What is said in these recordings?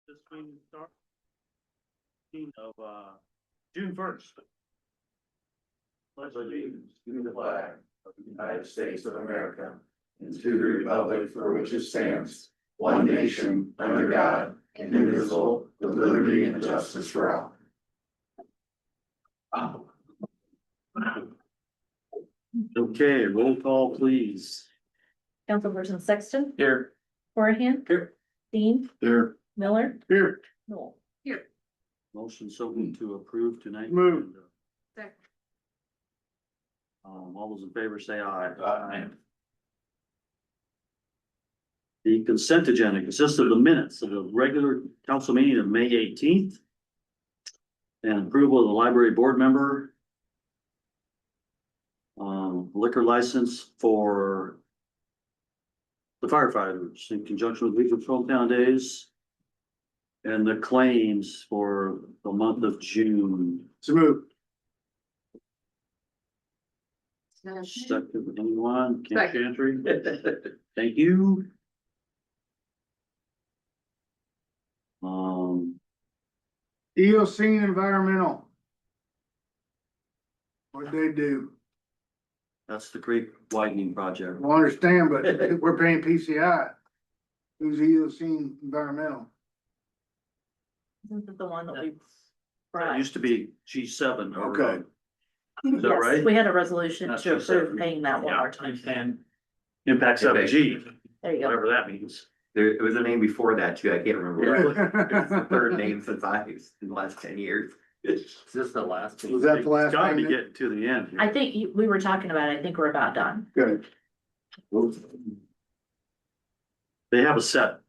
This meeting start of June 1st. Pledge allegiance to the flag of the United States of America and to the republic for which it stands, one nation, under God, indivisible, with liberty and justice for all. Okay, roll call, please. Councilperson Sexton, Here. Horahan, Here. Dean, Here. Miller, Here. Noel. Motion so moved to approve tonight. Second. All those in favor say aye. Aye. The consent agenda consists of the minutes of the regular council meeting of May 18th. And approval of the library board member. Liquor license for the firefighters in conjunction with Weaver Hometown Days. And the claims for the month of June. So move. Second, anyone? Kim Second. Chantry? Thank you. Eocene Environmental. What'd they do? That's the creek widening project. I understand, but we're paying PCI. Who's Eocene Environmental? Isn't it the one that we? It used to be G7. Okay. Is that Yes, right? we had a resolution That's to just approve it. paying that one more time. And impact 7G, There you go. whatever that means. There was a name before that too, I can't remember. It was the third Was name since in the last 10 years. Is this the last? that the last It's gotta be payment? getting to the end here. I think we were talking about it. I think we're about done. Good. They have a set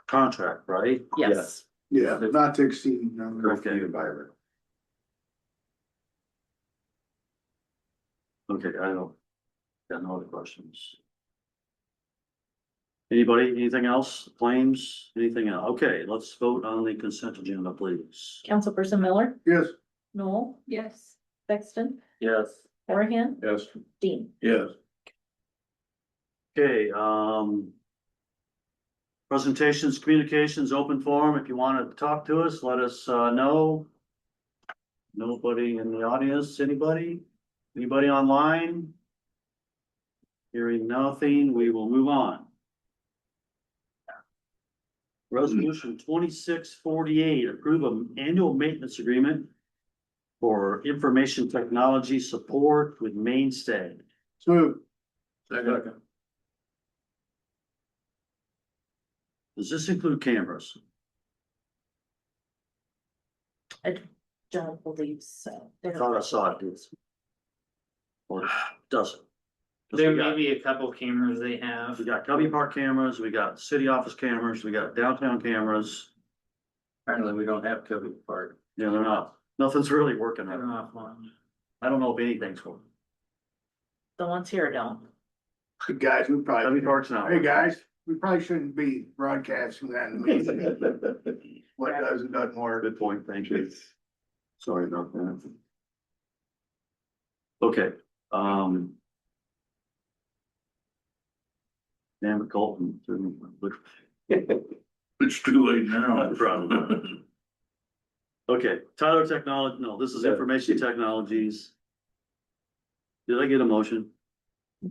contract, right? Yes. Yeah, not to exceed. no. Okay. Environment. Okay, I don't, got no other questions. Anybody, anything else? Claims, anything else? Okay, let's vote on the consent agenda, please. Councilperson Miller, Yes. Noel. Yes. Sexton, Yes. Horahan, Yes. Dean. Yes. Okay, presentations, communications, open forum. If you want to talk to us, let us know. Nobody in the audience, anybody? Anybody online? Hearing nothing, we will move on. Resolution 2648, approve an annual maintenance agreement for information technology support with Mainstay. Smooth. Second. Does this include cameras? I don't believe so. I thought I saw it. Did. Or doesn't. 'Cause There we may got- be a couple cameras they have. We got Cubby Park cameras, we got city office cameras, we got downtown cameras. Apparently, we don't have Covey Park. Yeah, they're not, nothing's really working. I don't on it. know if one. I don't know if anything's working. The ones here don't. Good guys, we probably. Cubby Park's not. Hey, guys, we probably shouldn't be broadcasting that in the meeting. What does and doesn't work. Good point, thank you. Sorry about that. Okay, Damn it, Colton. It's too late now. Probably. Okay, Tyler Technology, no, this is Information Technologies. Did I get a motion?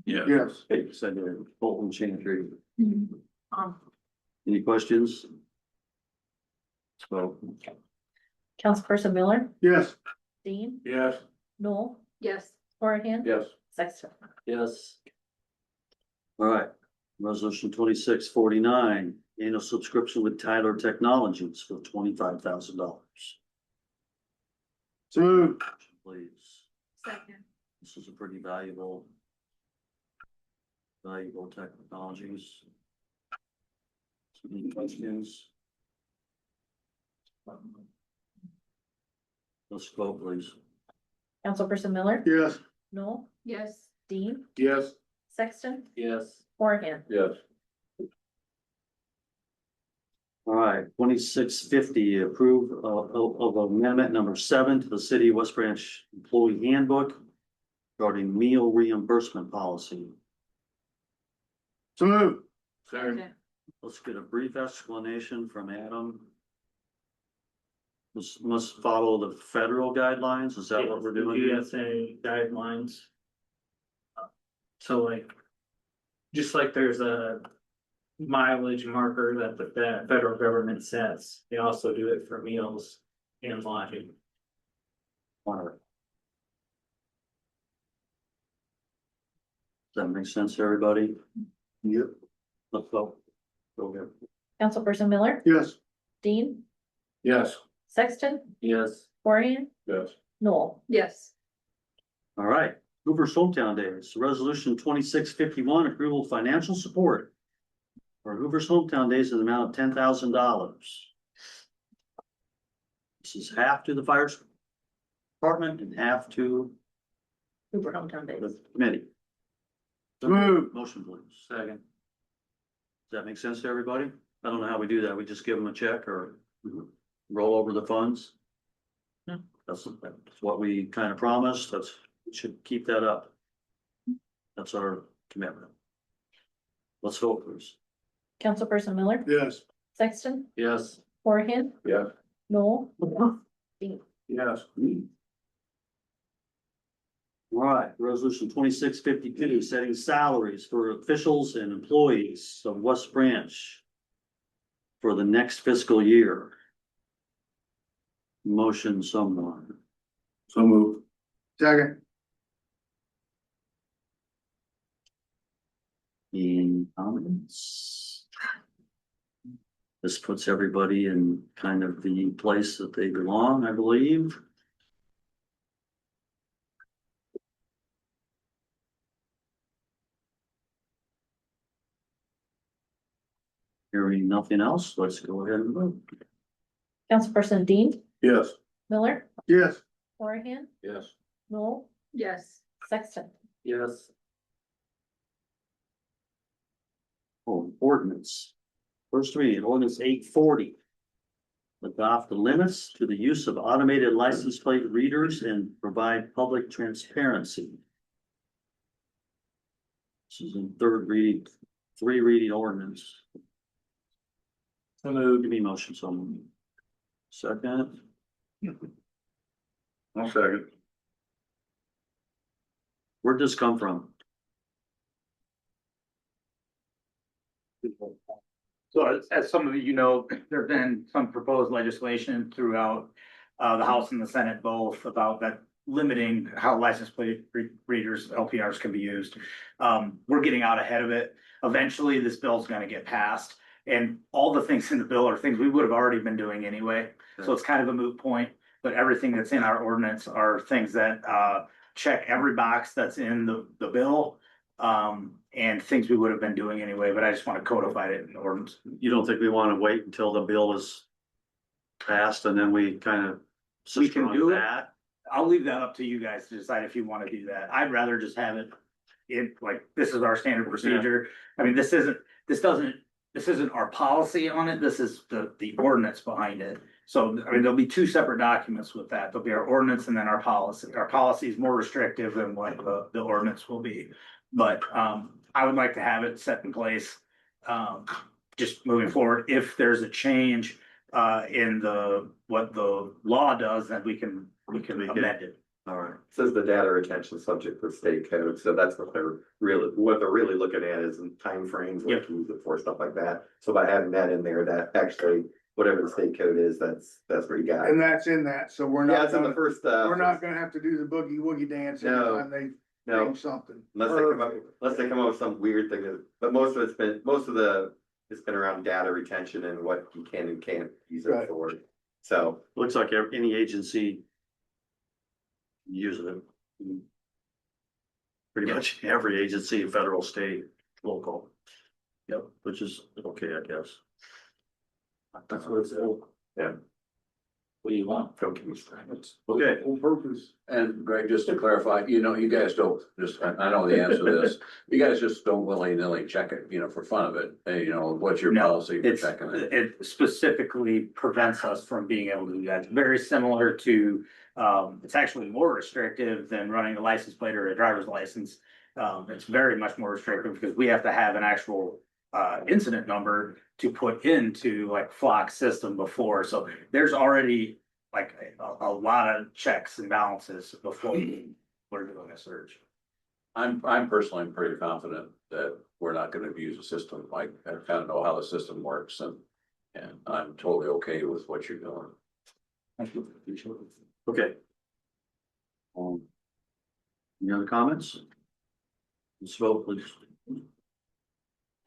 Yeah. Yes. Okay, said there, Colton Chantry. Um, Any questions? So, Councilperson Miller, Yes. Dean, Yes. Noel. Yes. Horahan. Yes. Sexton. yes. All right, resolution 2649, annual subscription with Tyler Technologies for $25,000. Smooth. Please, Second. this is a pretty valuable technologies. Any questions? Let's go, please. Councilperson Miller, Yes. Noel. Yes. Dean, Yes. Sexton, Yes. Horahan. Yes. All right, 2650, approve of amendment number 7 to the city of West Branch employee handbook regarding meal reimbursement policy. Smooth. Second. Let's get a brief explanation from Adam. Must follow the federal guidelines, is that what we're doing here? GSA guidelines. So like, just like there's a mileage marker that the federal government sets, they also do it for meals and lodging. Alright. Does that make sense to everybody? Yep. Let's go. Go ahead. Councilperson Miller, Yes. Dean, Yes. Sexton, Yes. Horahan, Yes. Noel. Yes. All right, Hoover's Hometown Days, resolution 2651, approval of financial support for Hoover's Hometown Days in the amount of $10,000. This is half to the fire department and half to Hoover Hometown Days. the committee. Move. Motion, please. Second. Does that make sense to everybody? I don't know how we do that. We just give them a check or roll over the funds? Yeah. That's what we kind of promised. We should keep that up. That's our commitment. Let's vote, please. Councilperson Miller, Yes. Sexton, Yes. Horahan, Yes. Noel, Dean. Yes. All right, resolution 2652, setting salaries for officials and employees of West Branch for the next fiscal year. Motion someone. So move. Second. Any comments? This puts everybody in kind of the place that they belong, I believe. Hearing nothing else, let's go ahead and vote. Councilperson Dean, Yes. Miller, Yes. Horahan, Yes. Noel. Yes. Sexton. Yes. Oh, ordinance. First reading, ordinance 840. Adopt the limits to the use of automated license plate readers and provide public transparency. This is in third reading, 3 reading ordinance. So moved. Give me a motion, someone. Second, I'll second. where'd this come from? So as some of you know, there've been some proposed legislation throughout the House and the Senate both about that limiting how license plate readers, LPRs can be used. We're getting out ahead of it. Eventually, this bill's gonna get passed. And all the things in the bill are things we would have already been doing anyway. So it's kind of a moot point, but everything that's in our ordinance are things that check every box that's in the bill. And things we would have been doing anyway, but I just want to codify it in ordinance. You don't think we want to wait until the bill is passed and then we kind of. We can do it. that? I'll leave that up to you guys to decide if you want to do that. I'd rather just have it in, like, this is our standard procedure. I mean, this isn't our policy on it. This is the ordinance behind it. So, I mean, there'll be 2 separate documents with that. There'll be our ordinance and then our policy. Our policy is more restrictive than what the ordinance will be. But, I would like to have it set in place, just moving forward. If there's a change, in what the law does, then we can amend it. All right, Says the data retention subject to state code, so that's what they're really looking at is in timeframes, what to use it for, stuff like that. So by having that in there, that actually, whatever the state code is, that's what you got. And that's in that, so we're Yeah, not it's in the gonna, first, we're not gonna have to do the boogie woogie dance No. anytime they no, change something. unless they come up with some weird thing, but most of it's been around data retention and what you can and can't use it Right. for. So, looks like any agency uses it. Pretty much every agency, federal, state, local. Yep, which is okay, I guess. That's what it's. yeah, What do you want? don't give me started. Okay, On purpose. And Greg, just to clarify, you guys don't, I know the answer to this, you guys just don't willy-nilly check it, for fun of it, and what's your No, policy for It's, checking it? it specifically prevents us from being able to do that. It's very similar to, it's actually more restrictive than running a license plate or a driver's license. It's very much more restrictive because we have to have an actual incident number to put into like Flock system before, so there's already like a lot of checks and balances before we're doing a search. I'm personally pretty confident that we're not gonna abuse a system, like, I kind of know how the system works and I'm totally okay with what you're doing. Okay. Any other comments? Let's vote, please.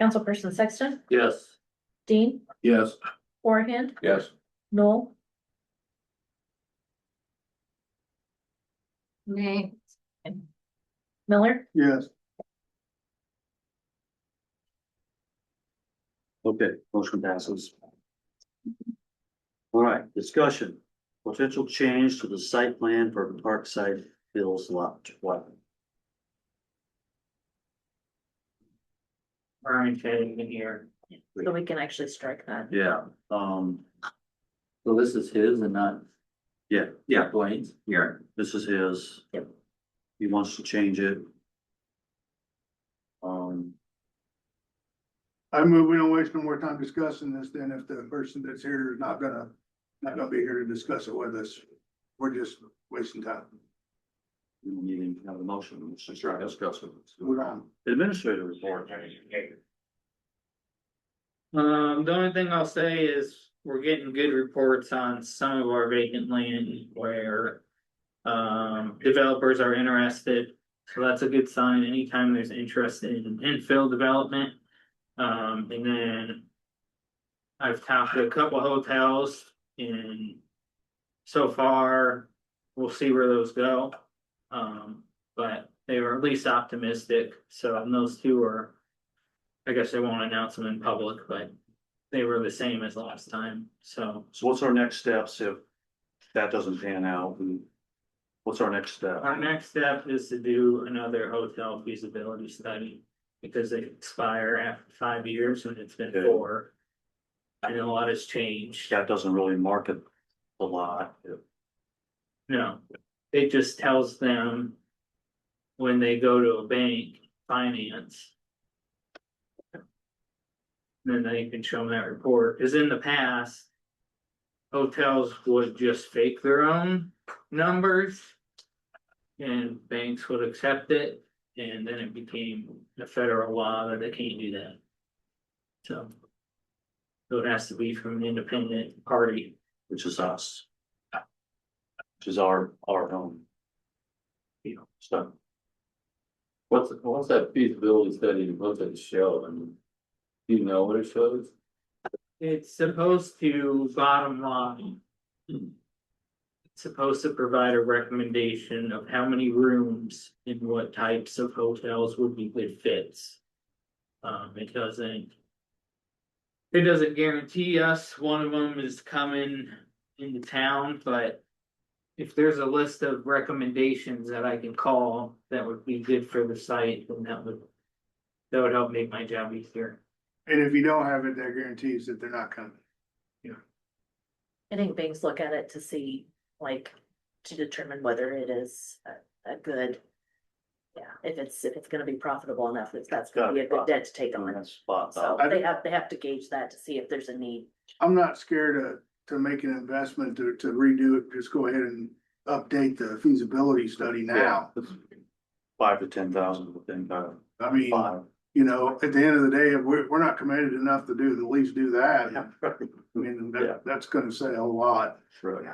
Councilperson Sexton, Yes. Dean, Yes. Horahan, Yes, Noel, Nay. Miller, Yes. Okay, motion passes. All right, discussion, potential change to the site plan for Parkside Hills Lot 12. Brian Fettig in here. so we can actually strike that. Yeah, So this is his and not yeah, Blaine's? yeah, this is his. Yep. He wants to change it. I move we don't waste no more time discussing this than if the person that's here is not gonna be here to discuss it with us. We're just wasting time. We don't need to have a motion, let's just discuss it. Move on. Administrative report. The only thing I'll say is we're getting good reports on some of our vacant land where developers are interested. So that's a good sign anytime there's interest in infill development. And then I've talked to a couple of hotels and so far we'll see where those go. But they were at least optimistic. So those two are, I guess I won't announce them in public, but they were the same as last time. So So what's our next steps if that doesn't pan out? And what's our next step? our next step is to do another hotel feasibility study. Because they expire after 5 years and it's been Okay. 4. And a lot has changed. That doesn't really market a lot. No, it just tells them when they go to a bank, finance. Then they can show them that report, cause in the past. Hotels would just fake their own numbers. And banks would accept it, and then it became a federal law that they can't do that. So. So it has to be from an independent party. Which is us. Which is our own. You know, stuff. What's that feasibility study, what's it show? I mean, do you know what it shows? It's supposed to bottom line. It's supposed to provide a recommendation of how many rooms and what types of hotels would be good fits. It doesn't guarantee us one of them is coming into town, but. If there's a list of recommendations that I can call that would be good for the site, then that would help make my job easier. And if you don't have it, that guarantees that they're not coming. I think banks look at it to see, like, to determine whether it is a good. Yeah, if it's gonna be profitable enough, if that's gonna be a good debt to take on. That's spot So on. they have to gauge that to see if there's a need. I'm not scared to make an investment to redo it. Just go ahead and update the feasibility study now. 5 to 10,000 within I mean, 5. you know, at the end of the day, if we're not committed enough to do, at least do that. I mean, Yeah. that's gonna say a lot. Right.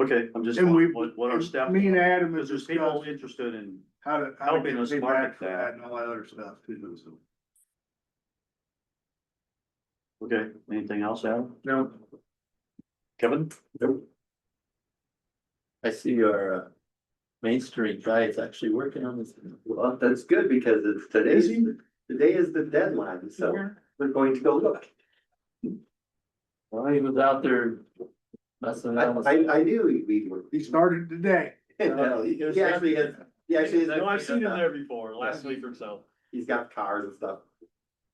Okay, I'm just, And we, what our steps. me and Adam Because has there's people discussed interested in, how to helping get us feedback market for that. and all that other stuff too. So. okay, anything else, Adam? No, Kevin? I see your Main Street guy is actually working on this. Well, that's good because it's today is the deadline, so we're going to go look. Well, he was out there messing around. I knew we were. He started today. He actually has, No, I've seen him there before, last week or so. he's got cars and stuff.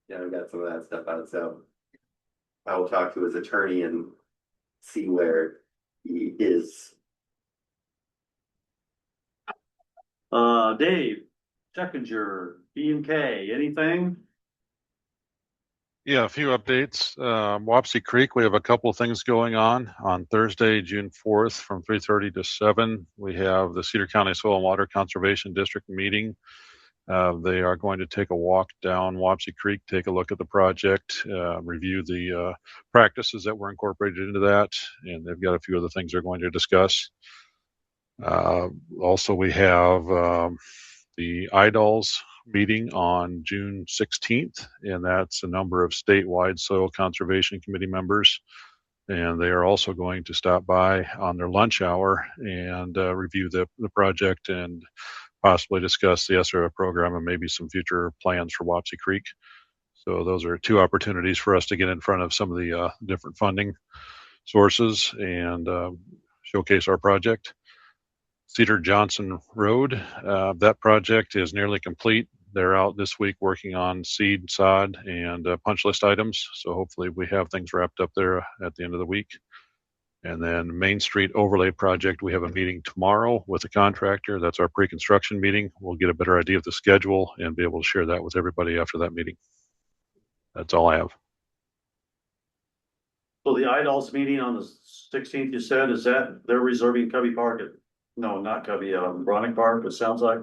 Yeah, we got some of that stuff out, so. I will talk to his attorney and see where he is. Dave, Checkinger, B and K, anything? Yeah, a few updates. Wapsie Creek, we have a couple of things going on Thursday, June 4th, from 3:30 to 7. We have the Cedar County Soil and Water Conservation District meeting. They are going to take a walk down Wapsie Creek, take a look at the project, review the practices that were incorporated into that, and they've got a few other things they're going to discuss. Also, we have the IDOLS meeting on June 16th, and that's a number of statewide soil conservation committee members. And they are also going to stop by on their lunch hour and review the project and possibly discuss the SRF program and maybe some future plans for Wapsie Creek. So those are two opportunities for us to get in front of some of the different funding sources and showcase our project. Cedar Johnson Road, that project is nearly complete. They're out this week working on seed, sod, and punch list items. So hopefully we have things wrapped up there at the end of the week. And then Main Street Overlay Project, we have a meeting tomorrow with the contractor. That's our pre-construction meeting. We'll get a better idea of the schedule and be able to share that with everybody after that meeting. That's all I have. So the IDOLS meeting on the 16th, you said, is that they're reserving Covey Park at, no, not Covey, Bronick Park, it sounds like.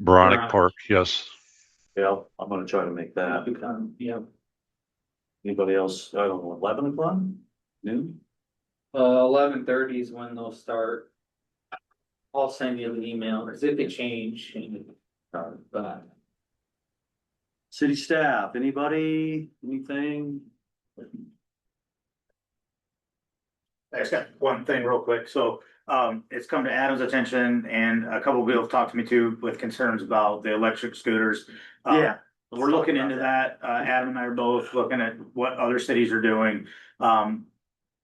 Bronick Park, yes. Yeah, I'm gonna try to make that. Yeah. Anybody else? I don't know, 11 o'clock? Noon? 11:30 is when they'll start. I'll send you an email, because if they change, but. City staff, anybody, anything? I just got one thing real quick. So, it's come to Adam's attention and a couple of people have talked to me too with concerns about the electric scooters. Yeah. We're looking into that. Adam and I are both looking at what other cities are doing.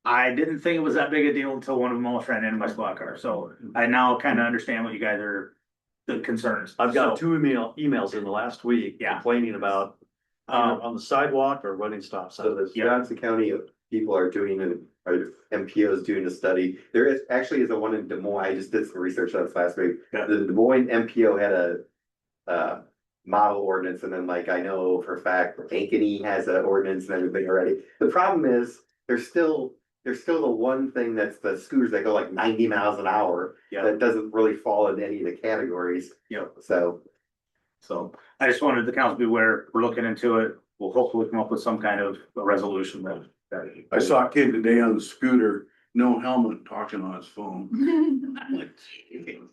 I didn't think it was that big a deal until one of them almost ran into my squad car. So I now kind of understand what you guys are, the concerns. I've got So, two emails in the last week Yeah. complaining about on the sidewalk or running stop So signs. the Johnson County people are doing, or MPOs doing a study. There is, actually is a one in Des Moines. I just did some research on this last week. Yeah. The Des Moines MPO had a model ordinance, and then like I know for a fact Ankeny has an ordinance and everything already. The problem is there's still the one thing that's the scooters that go like 90 miles an hour. Yeah. That doesn't really fall into any of the categories. Yep. So So I just wanted the council to be aware, we're looking into it. We'll hopefully come up with some kind of a resolution that. I saw a kid today on the scooter, no helmet, talking on his phone. I'm like, "Jeez."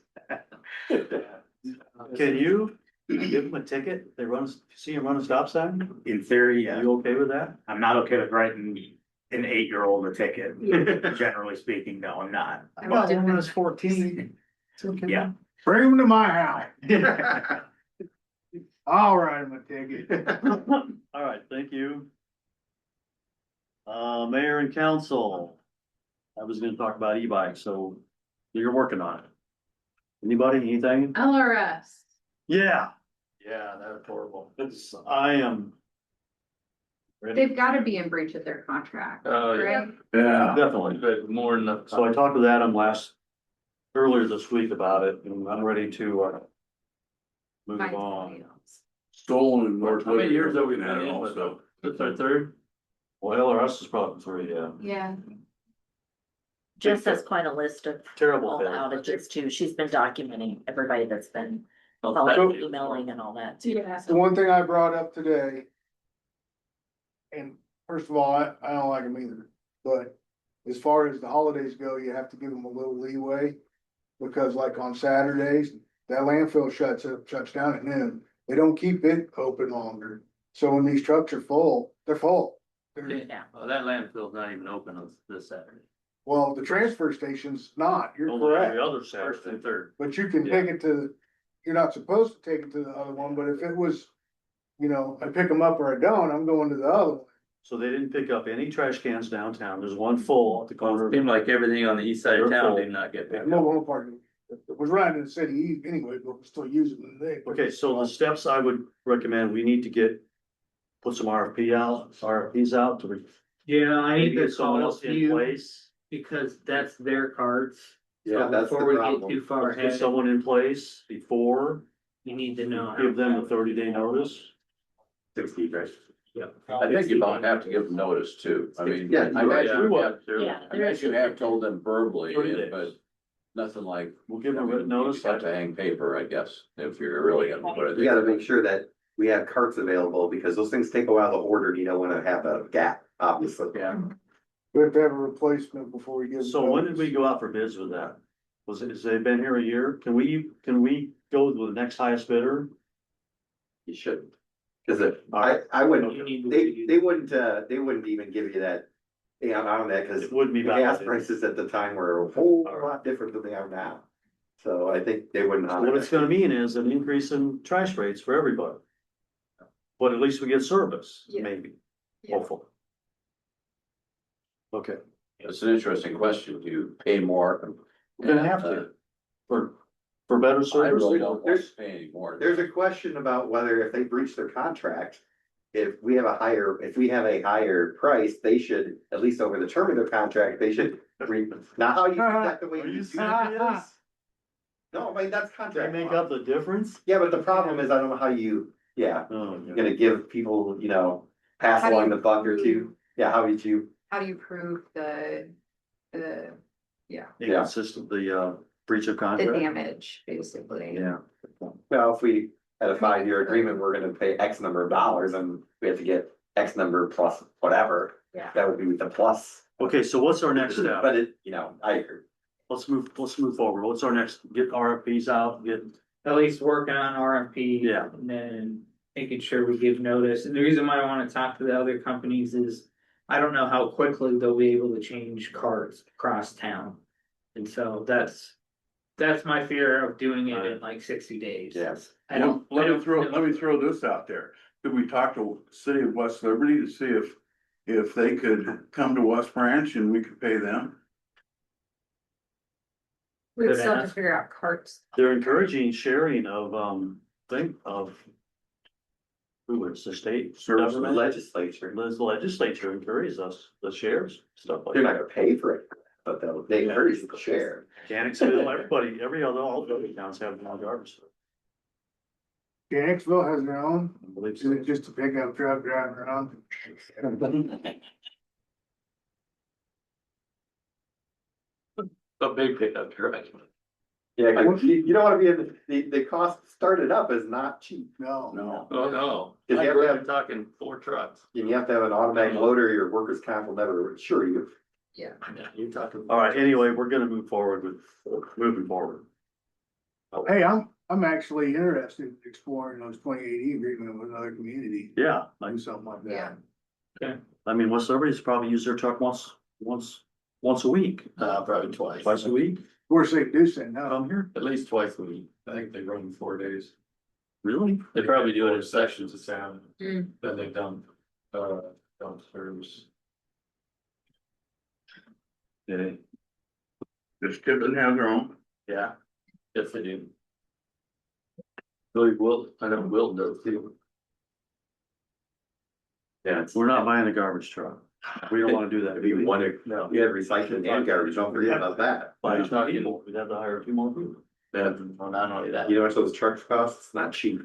Can you give them a ticket? They see him run a stop sign? In theory, yeah. You okay with that? I'm not okay with writing an 8-year-old a ticket. Generally speaking, no, I'm not. I got one when I was 14. It's okay. Yeah. Bring him to my house. I'll write him a ticket. All right, thank you. Mayor and council. I was gonna talk about e-bikes, so you're working on it. Anybody, anything? LRS. Yeah. Yeah, that's horrible. I am. ready. They've got to be in breach of their contract, Oh, yeah. right? Yeah. Definitely. But more than enough. So I talked with Adam earlier this week about it, and I'm ready to move Find on. somebody else. Stolen in North. How many years have we Looking at been it in with also. It's our third? Well, LRS is probably 3, yeah. Yeah. Jess has quite a list of Terrible. all the thing. outages too. She's been documenting everybody that's been Oh, calling, thank you. emailing and all that. Yeah. The one thing I brought up today. And first of all, I don't like them either, but as far as the holidays go, you have to give them a little leeway. Because like on Saturdays, that landfill shuts down at noon. They don't keep it open longer. So when these trucks are full, they're full. They're- Yeah. Oh, that landfill's not even open on this Saturday. Well, the transfer station's not, you're Only correct, every other First Saturday. and third. but you can take it to, you're not supposed to take it to the other one, but if it was. You know, I pick them up or I don't, I'm going to the other one. So they didn't pick up any trash cans downtown. There's one full at the corner. Seemed like everything on the east side of They're town full. did not get picked up. Mobile home park was running in the city anyway, but we're still using it today. Okay, so the steps I would recommend, we need to put some RFPs out to. Yeah, I need maybe to get someone call else in you place. because that's their cards. yeah, So that's the before we get problem. too far Let's get ahead. someone in place before You need to know. Give them a 30-day notice. 60, right? I think you might have to give them notice too. I mean, Yeah, I you're right. imagine you have, Yeah. I imagine you have told them verbally, 30 days. but nothing like. We'll give them a I mean, written notice. You have to hang paper, I guess, if you're really gonna put it. You gotta make sure that we have carts available because those things take a while to order. You don't wanna have a gap, obviously. Yeah. We have to have a replacement before we get. So when did we go out for bids with that? Has they been here a year? Can we go with the next highest bidder? You should. Cause I wouldn't, You need to- they wouldn't even give you that. Yeah, on that, cause It wouldn't be the gas bad. prices at the time were a whole lot different than they are now. So I think they wouldn't. honor What it's that. gonna mean is an increase in trash rates for everybody. But at least we get service, Yeah. maybe, Yeah. hopefully. Okay, It's an interesting question. Do you pay more? we're gonna have to, for better I service. really don't want to pay any more. There's a question about whether if they breach their contract, if we have a higher price, they should, at least over the term of their contract, they should. Now, how you do that the way Are you you do serious? it? No, I mean, that's They contract. make law. up the difference? Yeah, but the problem is, I don't know how you, yeah, Oh, you're yeah. gonna give people, pass How do along you the buck or two. Yeah, how would you? How do you prove yeah, Inconsistent, the breach of the contract? damage, basically? Yeah. Well, if we had a 5-year agreement, we're gonna pay X number of dollars and we have to get X number plus whatever. Yeah. That would be the plus. Okay, so what's our next step? But I agree. Let's move forward. What's our next, get RFPs out, get, At least working on RFP. Yeah. And then making sure we give notice. And the reason why I wanna talk to the other companies is I don't know how quickly they'll be able to change carts across town. And so that's my fear of doing it in like 60 days. Yes. I don't. Let me throw this out there. Could we talk to City of West Liberty to see if they could come to West Branch and we could pay them? We would Could still have to ask. figure out carts. they're encouraging sharing of, who is the state? Service government? Legislature, The legislature encourages us, the shares, stuff like they're not that. gonna pay for it, but they encourage you to share. Mechanicsville, everybody, all the other towns have one garbage. Gainesville has their own, I believe is so. it just a pickup truck driving around? A big pickup truck. Yeah, 'cause you don't wanna be the cost started up is not cheap. No. No. Oh, no. Cause you have to have, I'm talking 4 trucks. and you have to have an automatic loader, your workers' comp will never insure you. Yeah, you're talking. All right, anyway, we're gonna move forward with, moving forward. Hey, I'm actually interested in exploring those 2080 agreement with another community, Yeah, like, do something like Yeah. that. I mean, West Liberty's probably use their truck once a week, Probably twice. twice a week, Of course, they do say no. come here, At least twice a week. I think they run 4 days. really? They probably do it in sections of town. Mm. Then they dump, dumpsters. Yeah. Does Tiffin have their own? Yeah. Yes, they do. Really, Will, I know Will does too. Yeah, We're not buying a garbage truck, we don't wanna do that. If you want to, No. you have recycling and garbage, don't forget about that. Buy Yeah. 2 people, we'd have to hire 2 more people. Well, not only that, You know what those trucks cost? It's not cheap.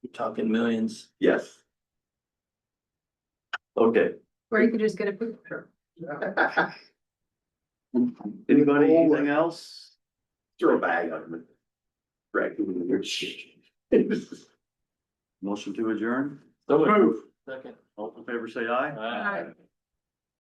you're talking millions. Yes. Okay, Or you could just get a food truck. anybody, anything else? Throw a bag on them. Right. Motion to adjourn, So, second. all in favor, say aye. Aye.